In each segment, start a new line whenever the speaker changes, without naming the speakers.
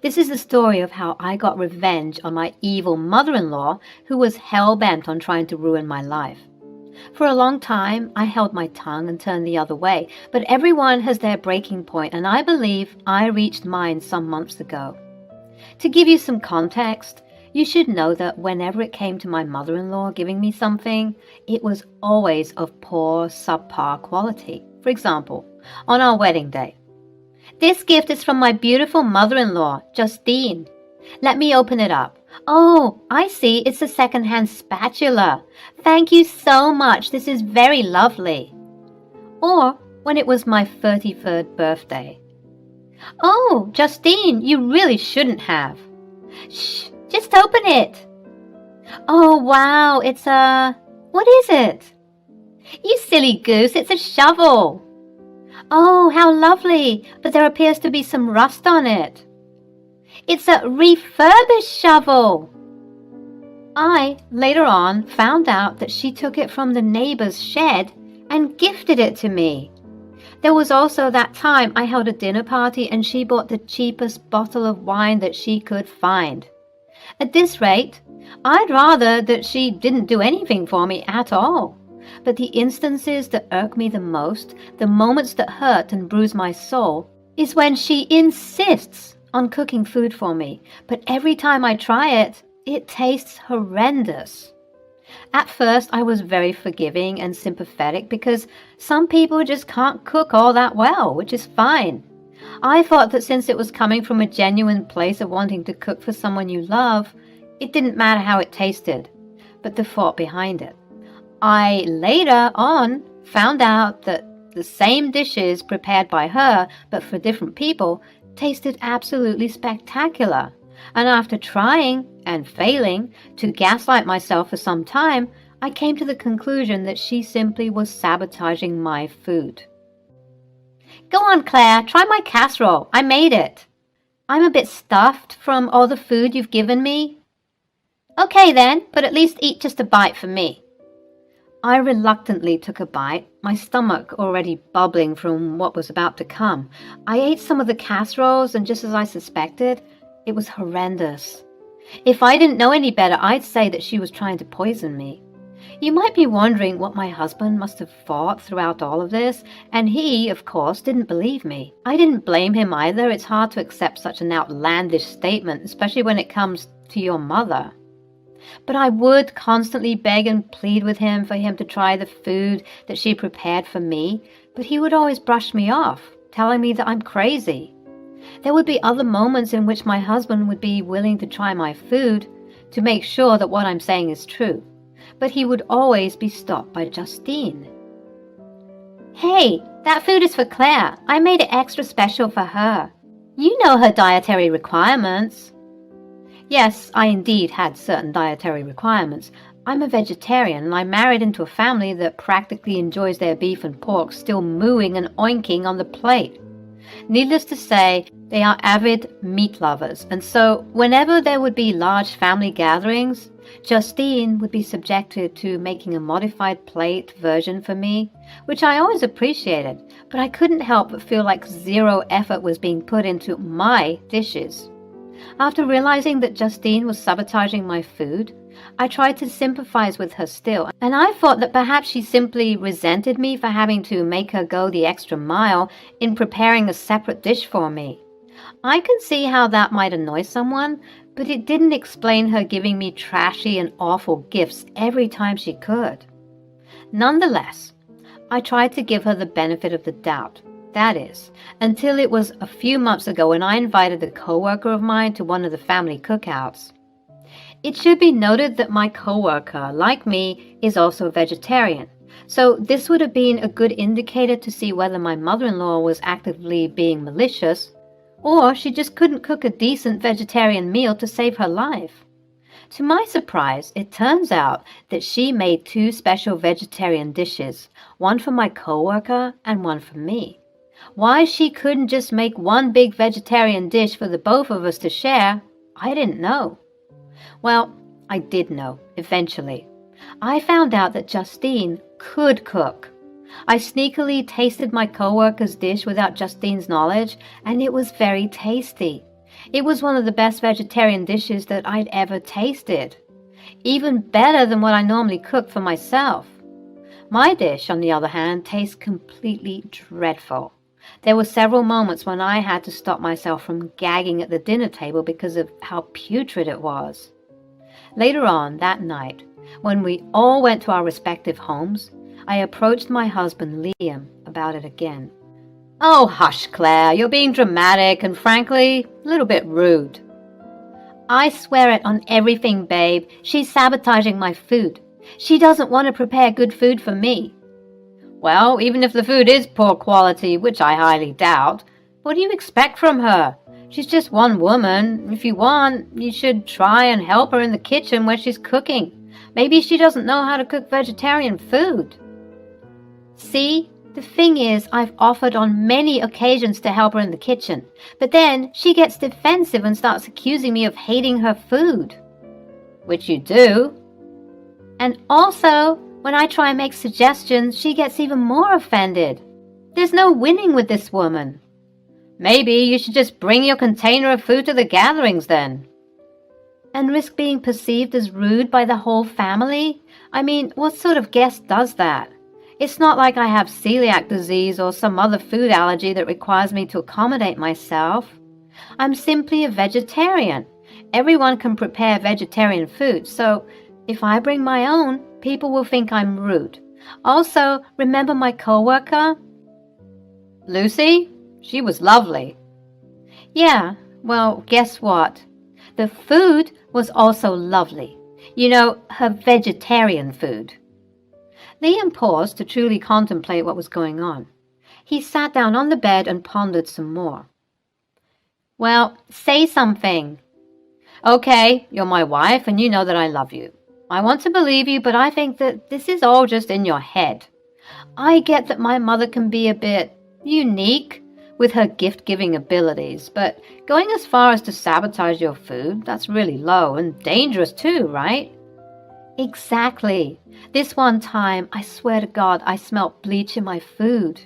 This is the story of how I got revenge on my evil mother-in-law who was hell-bent on trying to ruin my life. For a long time, I held my tongue and turned the other way, but everyone has their breaking point, and I believe I reached mine some months ago. To give you some context, you should know that whenever it came to my mother-in-law giving me something, it was always of poor, subpar quality. For example, on our wedding day, "This gift is from my beautiful mother-in-law, Justine. Let me open it up. Oh, I see, it's a second-hand spatula. Thank you so much, this is very lovely." Or when it was my 33rd birthday, "Oh, Justine, you really shouldn't have." "Shh, just open it." "Oh, wow, it's what is it?" "You silly goose, it's a shovel." "Oh, how lovely, but there appears to be some rust on it." "It's a refurbished shovel." I, later on, found out that she took it from the neighbor's shed and gifted it to me. There was also that time I held a dinner party and she bought the cheapest bottle of wine that she could find. At this rate, I'd rather that she didn't do anything for me at all. But the instances that irk me the most, the moments that hurt and bruise my soul, is when she insists on cooking food for me, but every time I try it, it tastes horrendous. At first, I was very forgiving and sympathetic because some people just can't cook all that well, which is fine. I thought that since it was coming from a genuine place of wanting to cook for someone you love, it didn't matter how it tasted, but the thought behind it. I later on found out that the same dishes prepared by her, but for different people, tasted absolutely spectacular. And after trying and failing to gaslight myself for some time, I came to the conclusion that she simply was sabotaging my food. "Go on, Claire, try my casserole. I made it." "I'm a bit stuffed from all the food you've given me." "Okay then, but at least eat just a bite for me." I reluctantly took a bite, my stomach already bubbling from what was about to come. I ate some of the casseroles, and just as I suspected, it was horrendous. If I didn't know any better, I'd say that she was trying to poison me. You might be wondering what my husband must have thought throughout all of this, and he, of course, didn't believe me. I didn't blame him either. It's hard to accept such an outlandish statement, especially when it comes to your mother. But I would constantly beg and plead with him for him to try the food that she prepared for me, but he would always brush me off, telling me that I'm crazy. There would be other moments in which my husband would be willing to try my food to make sure that what I'm saying is true, but he would always be stopped by Justine. "Hey, that food is for Claire. I made it extra special for her. You know her dietary requirements." Yes, I indeed had certain dietary requirements. I'm a vegetarian, and I married into a family that practically enjoys their beef and pork still mooing and oinking on the plate. Needless to say, they are avid meat lovers, and so whenever there would be large family gatherings, Justine would be subjected to making a modified plate version for me, which I always appreciated, but I couldn't help but feel like zero effort was being put into my dishes. After realizing that Justine was sabotaging my food, I tried to sympathize with her still, and I thought that perhaps she simply resented me for having to make her go the extra mile in preparing a separate dish for me. I can see how that might annoy someone, but it didn't explain her giving me trashy and awful gifts every time she could. Nonetheless, I tried to give her the benefit of the doubt. That is, until it was a few months ago when I invited a coworker of mine to one of the family cookouts. It should be noted that my coworker, like me, is also a vegetarian, so this would have been a good indicator to see whether my mother-in-law was actively being malicious, or she just couldn't cook a decent vegetarian meal to save her life. To my surprise, it turns out that she made 2 special vegetarian dishes, one for my coworker and one for me. Why she couldn't just make one big vegetarian dish for the both of us to share, I didn't know. Well, I did know, eventually. I found out that Justine could cook. I sneakily tasted my coworker's dish without Justine's knowledge, and it was very tasty. It was one of the best vegetarian dishes that I'd ever tasted. Even better than what I normally cook for myself. My dish, on the other hand, tastes completely dreadful. There were several moments when I had to stop myself from gagging at the dinner table because of how putrid it was. Later on that night, when we all went to our respective homes, I approached my husband Liam about it again. "Oh, hush, Claire, you're being dramatic and frankly, a little bit rude." "I swear it on everything, babe. She's sabotaging my food. She doesn't want to prepare good food for me." "Well, even if the food is poor quality, which I highly doubt, what do you expect from her? She's just one woman. If you want, you should try and help her in the kitchen where she's cooking. Maybe she doesn't know how to cook vegetarian food." "See? The thing is, I've offered on many occasions to help her in the kitchen, but then she gets defensive and starts accusing me of hating her food." "Which you do." "And also, when I try and make suggestions, she gets even more offended. There's no winning with this woman." "Maybe you should just bring your container of food to the gatherings then." "And risk being perceived as rude by the whole family? I mean, what sort of guest does that? It's not like I have celiac disease or some other food allergy that requires me to accommodate myself. I'm simply a vegetarian. Everyone can prepare vegetarian food, so if I bring my own, people will think I'm rude. Also, remember my coworker? Lucy? She was lovely." "Yeah, well, guess what? The food was also lovely. You know, her vegetarian food." Liam paused to truly contemplate what was going on. He sat down on the bed and pondered some more. "Well, say something." "Okay, you're my wife and you know that I love you. I want to believe you, but I think that this is all just in your head. I get that my mother can be a bit unique with her gift-giving abilities, but going as far as to sabotage your food, that's really low and dangerous too, right?" "Exactly. This one time, I swear to God, I smelt bleach in my food.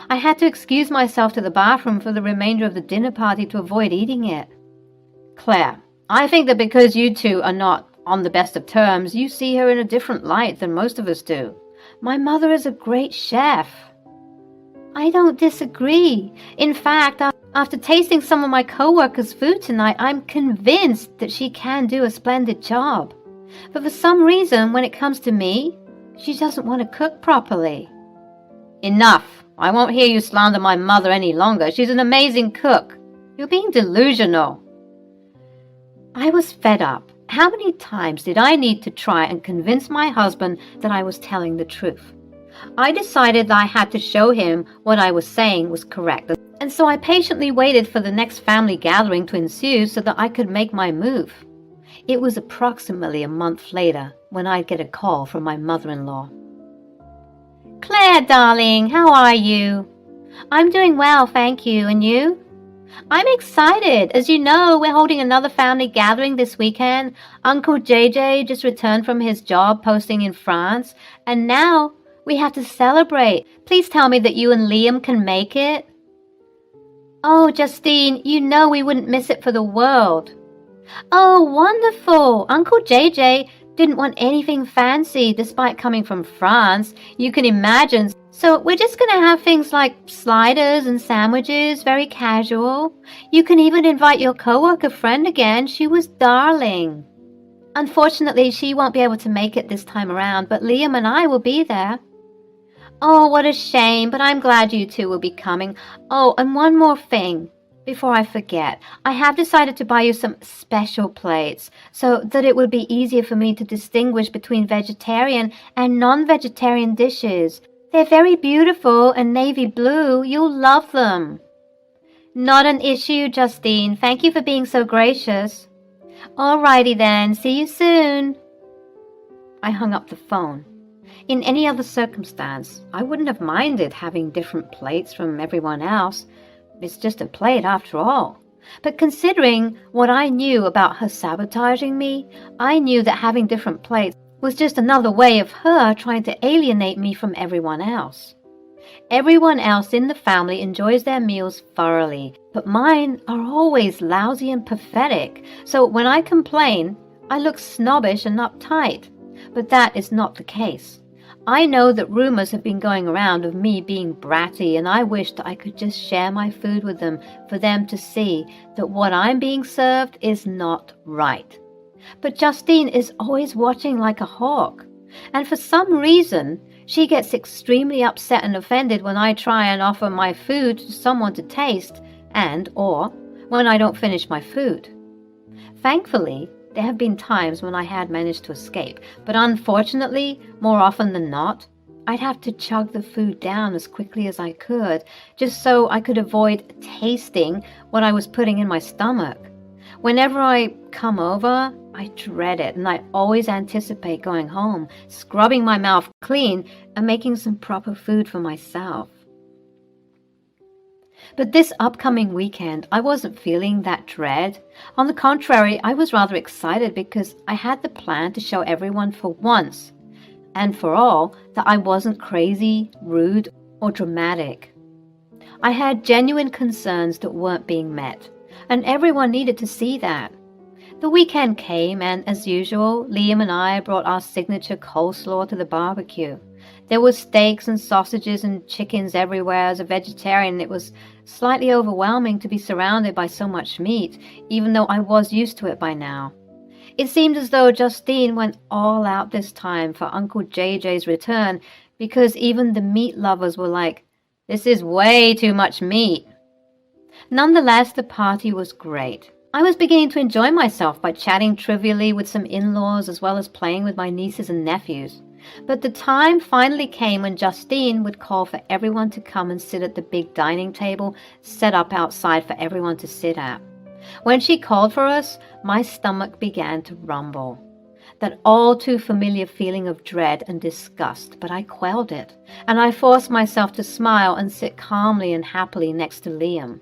I had to excuse myself to the bathroom for the remainder of the dinner party to avoid eating it." "Claire, I think that because you two are not on the best of terms, you see her in a different light than most of us do. My mother is a great chef." "I don't disagree. In fact, after tasting some of my coworkers' food tonight, I'm convinced that she can do a splendid job. But for some reason, when it comes to me, she doesn't want to cook properly." "Enough. I won't hear you slander my mother any longer. She's an amazing cook. You're being delusional." I was fed up. How many times did I need to try and convince my husband that I was telling the truth? I decided that I had to show him what I was saying was correct, and so I patiently waited for the next family gathering to ensue so that I could make my move. It was approximately a month later when I'd get a call from my mother-in-law. "Claire, darling, how are you?" "I'm doing well, thank you. And you?" "I'm excited. As you know, we're holding another family gathering this weekend. Uncle JJ just returned from his job posting in France, and now we have to celebrate. Please tell me that you and Liam can make it." "Oh, Justine, you know we wouldn't miss it for the world." "Oh, wonderful. Uncle JJ didn't want anything fancy despite coming from France. You can imagine. So we're just going to have things like sliders and sandwiches, very casual. You can even invite your coworker friend again. She was darling. Unfortunately, she won't be able to make it this time around, but Liam and I will be there." "Oh, what a shame, but I'm glad you two will be coming. Oh, and one more thing. Before I forget, I have decided to buy you some special plates so that it will be easier for me to distinguish between vegetarian and non-vegetarian dishes. They're very beautiful and navy blue. You'll love them." "Not an issue, Justine. Thank you for being so gracious." "Alrighty then. See you soon." I hung up the phone. In any other circumstance, I wouldn't have minded having different plates from everyone else. It's just a plate after all. But considering what I knew about her sabotaging me, I knew that having different plates was just another way of her trying to alienate me from everyone else. Everyone else in the family enjoys their meals thoroughly, but mine are always lousy and pathetic, so when I complain, I look snobbish and uptight. But that is not the case. I know that rumors have been going around of me being bratty, and I wish that I could just share my food with them for them to see that what I'm being served is not right. But Justine is always watching like a hawk, and for some reason, she gets extremely upset and offended when I try and offer my food to someone to taste or when I don't finish my food. Thankfully, there have been times when I had managed to escape, but unfortunately, more often than not, I'd have to chug the food down as quickly as I could, just so I could avoid tasting what I was putting in my stomach. Whenever I come over, I dread it, and I always anticipate going home, scrubbing my mouth clean, and making some proper food for myself. But this upcoming weekend, I wasn't feeling that dread. On the contrary, I was rather excited because I had the plan to show everyone for once and for all that I wasn't crazy, rude, or dramatic. I had genuine concerns that weren't being met, and everyone needed to see that. The weekend came, and as usual, Liam and I brought our signature coleslaw to the barbecue. There were steaks and sausages and chickens everywhere. As a vegetarian, it was slightly overwhelming to be surrounded by so much meat, even though I was used to it by now. It seemed as though Justine went all out this time for Uncle JJ's return, because even the meat lovers were like, "This is way too much meat." Nonetheless, the party was great. I was beginning to enjoy myself by chatting trivially with some in-laws as well as playing with my nieces and nephews. But the time finally came when Justine would call for everyone to come and sit at the big dining table set up outside for everyone to sit at. When she called for us, my stomach began to rumble. That all too familiar feeling of dread and disgust, but I quelled it, and I forced myself to smile and sit calmly and happily next to Liam.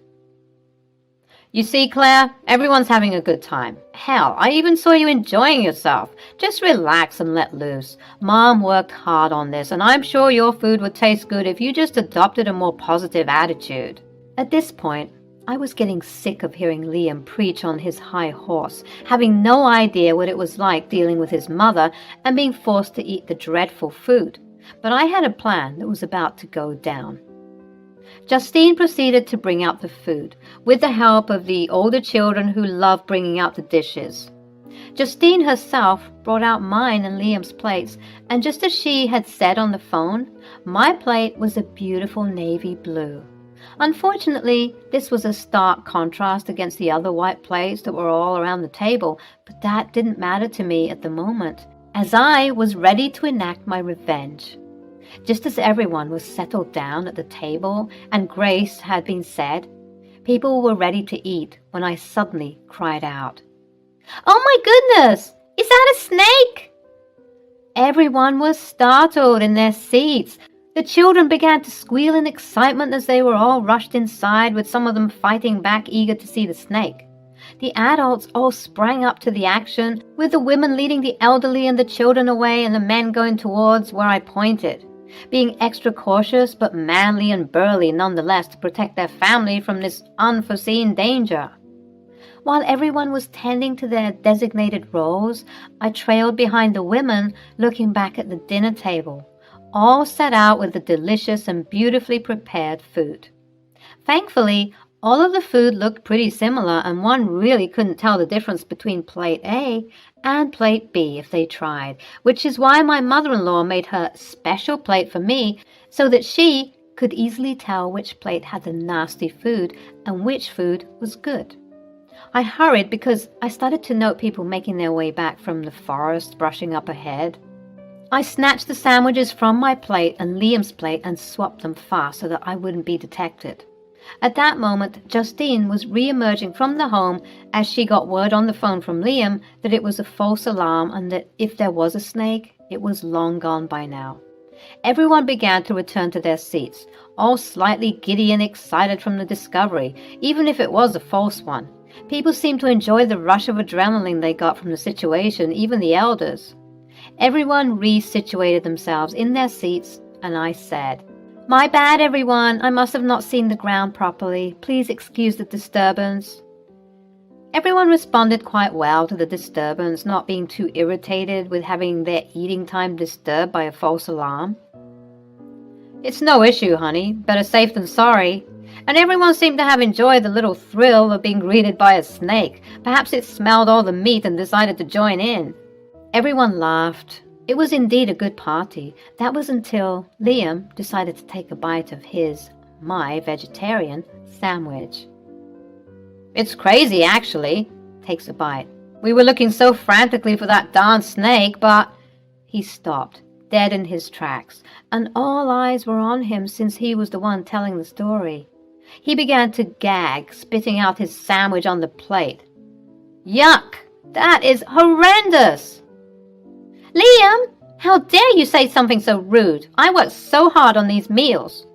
"You see, Claire, everyone's having a good time. Hell, I even saw you enjoying yourself. Just relax and let loose. Mom worked hard on this, and I'm sure your food would taste good if you just adopted a more positive attitude." At this point, I was getting sick of hearing Liam preach on his high horse, having no idea what it was like dealing with his mother and being forced to eat the dreadful food. But I had a plan that was about to go down. Justine proceeded to bring out the food, with the help of the older children who loved bringing out the dishes. Justine herself brought out mine and Liam's plates, and just as she had said on the phone, my plate was a beautiful navy blue. Unfortunately, this was a stark contrast against the other white plates that were all around the table, but that didn't matter to me at the moment, as I was ready to enact my revenge. Just as everyone was settled down at the table and grace had been said, people were ready to eat when I suddenly cried out, "Oh my goodness! Is that a snake?" Everyone was startled in their seats. The children began to squeal in excitement as they were all rushed inside, with some of them fighting back, eager to see the snake. The adults all sprang up to the action, with the women leading the elderly and the children away and the men going towards where I pointed, being extra cautious but manly and burly nonetheless to protect their family from this unforeseen danger. While everyone was tending to their designated roles, I trailed behind the women, looking back at the dinner table, all set out with the delicious and beautifully prepared food. Thankfully, all of the food looked pretty similar, and one really couldn't tell the difference between plate A and plate B if they tried, which is why my mother-in-law made her special plate for me so that she could easily tell which plate had the nasty food and which food was good. I hurried because I started to note people making their way back from the forest, brushing up ahead. I snatched the sandwiches from my plate and Liam's plate and swapped them fast so that I wouldn't be detected. At that moment, Justine was re-emerging from the home as she got word on the phone from Liam that it was a false alarm and that if there was a snake, it was long gone by now. Everyone began to return to their seats, all slightly giddy and excited from the discovery, even if it was a false one. People seemed to enjoy the rush of adrenaline they got from the situation, even the elders. Everyone re-situated themselves in their seats, and I said, My bad, everyone. I must have not seen the ground properly. Please excuse the disturbance. Everyone responded quite well to the disturbance, not being too irritated with having their eating time disturbed by a false alarm. It's no issue, honey. Better safe than sorry. And everyone seemed to have enjoyed the little thrill of being greeted by a snake. Perhaps it smelled all the meat and decided to join in. Everyone laughed. It was indeed a good party. That was until Liam decided to take a bite of my vegetarian sandwich. It's crazy, actually. Takes a bite. We were looking so frantically for that darn snake, but... He stopped, dead in his tracks, and all eyes were on him since he was the one telling the story. He began to gag, spitting out his sandwich on the plate. Yuck! That is horrendous! Liam, how dare you say something so rude? I worked so hard on these meals.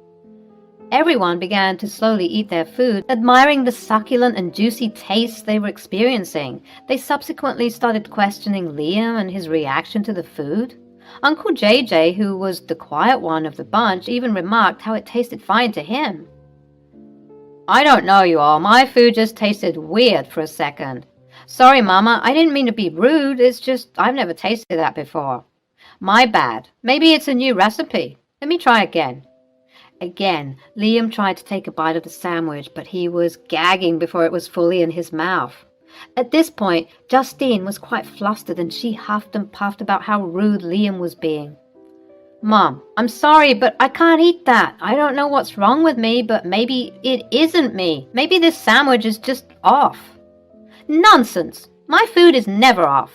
Everyone began to slowly eat their food, admiring the succulent and juicy taste they were experiencing. They subsequently started questioning Liam and his reaction to the food. Uncle JJ, who was the quiet one of the bunch, even remarked how it tasted fine to him. I don't know, you all. My food just tasted weird for a second. Sorry, Mama. I didn't mean to be rude. It's just I've never tasted that before. My bad. Maybe it's a new recipe. Let me try again. Again, Liam tried to take a bite of the sandwich, but he was gagging before it was fully in his mouth. At this point, Justine was quite flustered and she huffed and puffed about how rude Liam was being. Mom, I'm sorry, but I can't eat that. I don't know what's wrong with me, but maybe it isn't me. Maybe this sandwich is just off. Nonsense! My food is never off.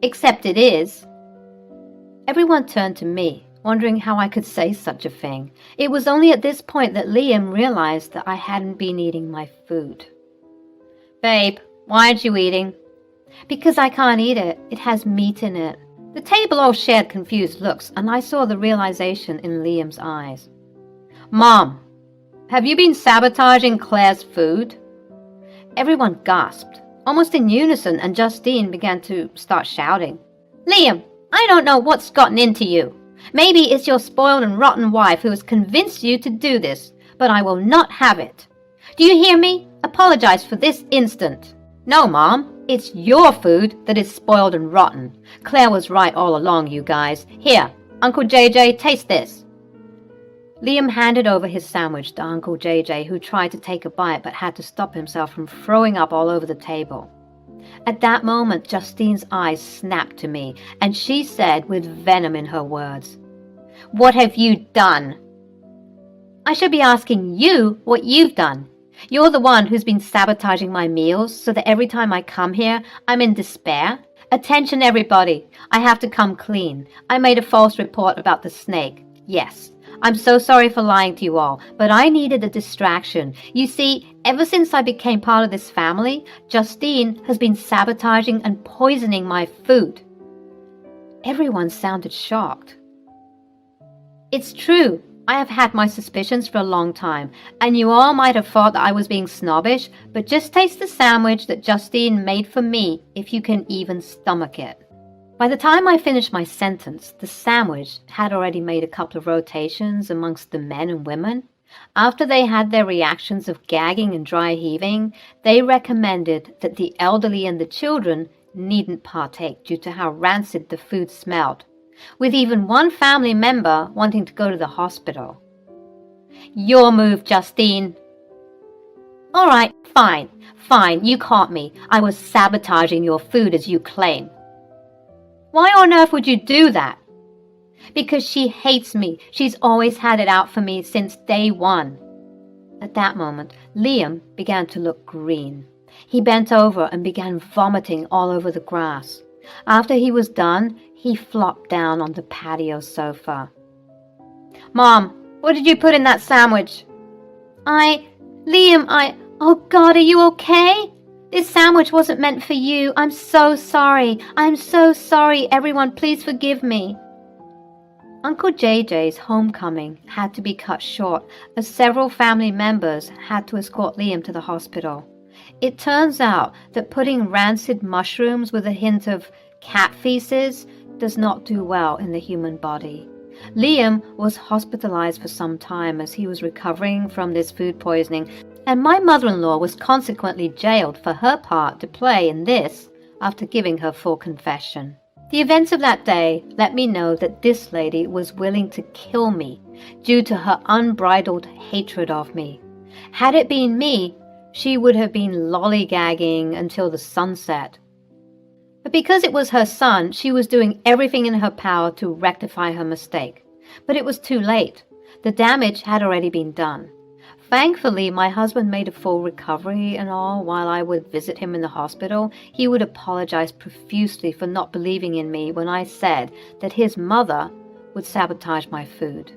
Except it is. Everyone turned to me, wondering how I could say such a thing. It was only at this point that Liam realized that I hadn't been eating my food. Babe, why aren't you eating? Because I can't eat it. It has meat in it. The table all shared confused looks, and I saw the realization in Liam's eyes. Mom, have you been sabotaging Claire's food? Everyone gasped, almost in unison, and Justine began to start shouting. Liam, I don't know what's gotten into you. Maybe it's your spoiled and rotten wife who has convinced you to do this, but I will not have it. Do you hear me? Apologize for this instant. No, Mom. It's your food that is spoiled and rotten. Claire was right all along, you guys. Here, Uncle JJ, taste this. Liam handed over his sandwich to Uncle JJ, who tried to take a bite but had to stop himself from throwing up all over the table. At that moment, Justine's eyes snapped to me, and she said with venom in her words, What have you done? I should be asking you what you've done. You're the one who's been sabotaging my meals so that every time I come here, I'm in despair. Attention, everybody. I have to come clean. I made a false report about the snake. Yes, I'm so sorry for lying to you all, but I needed a distraction. You see, ever since I became part of this family, Justine has been sabotaging and poisoning my food. Everyone sounded shocked. It's true. I have had my suspicions for a long time, and you all might have thought that I was being snobbish, but just taste the sandwich that Justine made for me if you can even stomach it. By the time I finished my sentence, the sandwich had already made a couple of rotations amongst the men and women. After they had their reactions of gagging and dry heaving, they recommended that the elderly and the children needn't partake due to how rancid the food smelled, with even one family member wanting to go to the hospital. Your move, Justine. All right, fine, you caught me. I was sabotaging your food as you claim. Why on earth would you do that? Because she hates me. She's always had it out for me since day one. At that moment, Liam began to look green. He bent over and began vomiting all over the grass. After he was done, he flopped down on the patio sofa. Mom, what did you put in that sandwich? Liam, oh God, are you okay? This sandwich wasn't meant for you. I'm so sorry. I'm so sorry. Everyone, please forgive me. Uncle JJ's homecoming had to be cut short as several family members had to escort Liam to the hospital. It turns out that putting rancid mushrooms with a hint of cat feces does not do well in the human body. Liam was hospitalized for some time as he was recovering from this food poisoning, and my mother-in-law was consequently jailed for her part to play in this after giving her full confession. The events of that day let me know that this lady was willing to kill me due to her unbridled hatred of me. Had it been me, she would have been lollygagging until the sunset. But because it was her son, she was doing everything in her power to rectify her mistake. But it was too late. The damage had already been done. Thankfully, my husband made a full recovery and all. While I would visit him in the hospital, he would apologize profusely for not believing in me when I said that his mother would sabotage my food.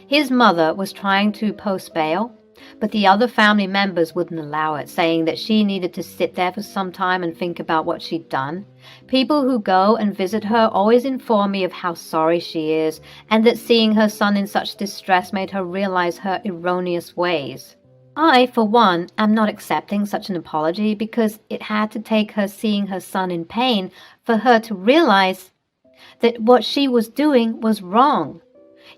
His mother was trying to post bail, but the other family members wouldn't allow it, saying that she needed to sit there for some time and think about what she'd done. People who go and visit her always inform me of how sorry she is, and that seeing her son in such distress made her realize her erroneous ways. I, for one, am not accepting such an apology because it had to take her seeing her son in pain for her to realize that what she was doing was wrong.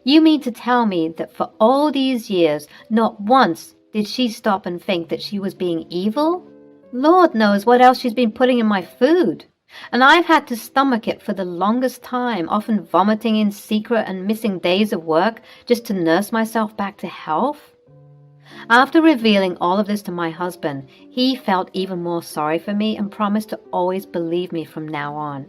You mean to tell me that for all these years, not once did she stop and think that she was being evil? Lord knows what else she's been putting in my food. And I've had to stomach it for the longest time, often vomiting in secret and missing days of work just to nurse myself back to health. After revealing all of this to my husband, he felt even more sorry for me and promised to always believe me from now on.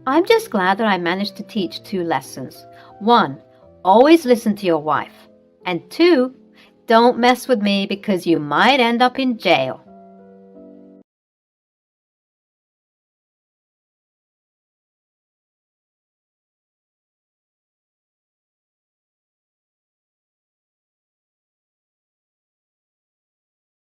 I'm just glad that I managed to teach 2 lessons. 1, always listen to your wife. And 2, don't mess with me because you might end up in jail.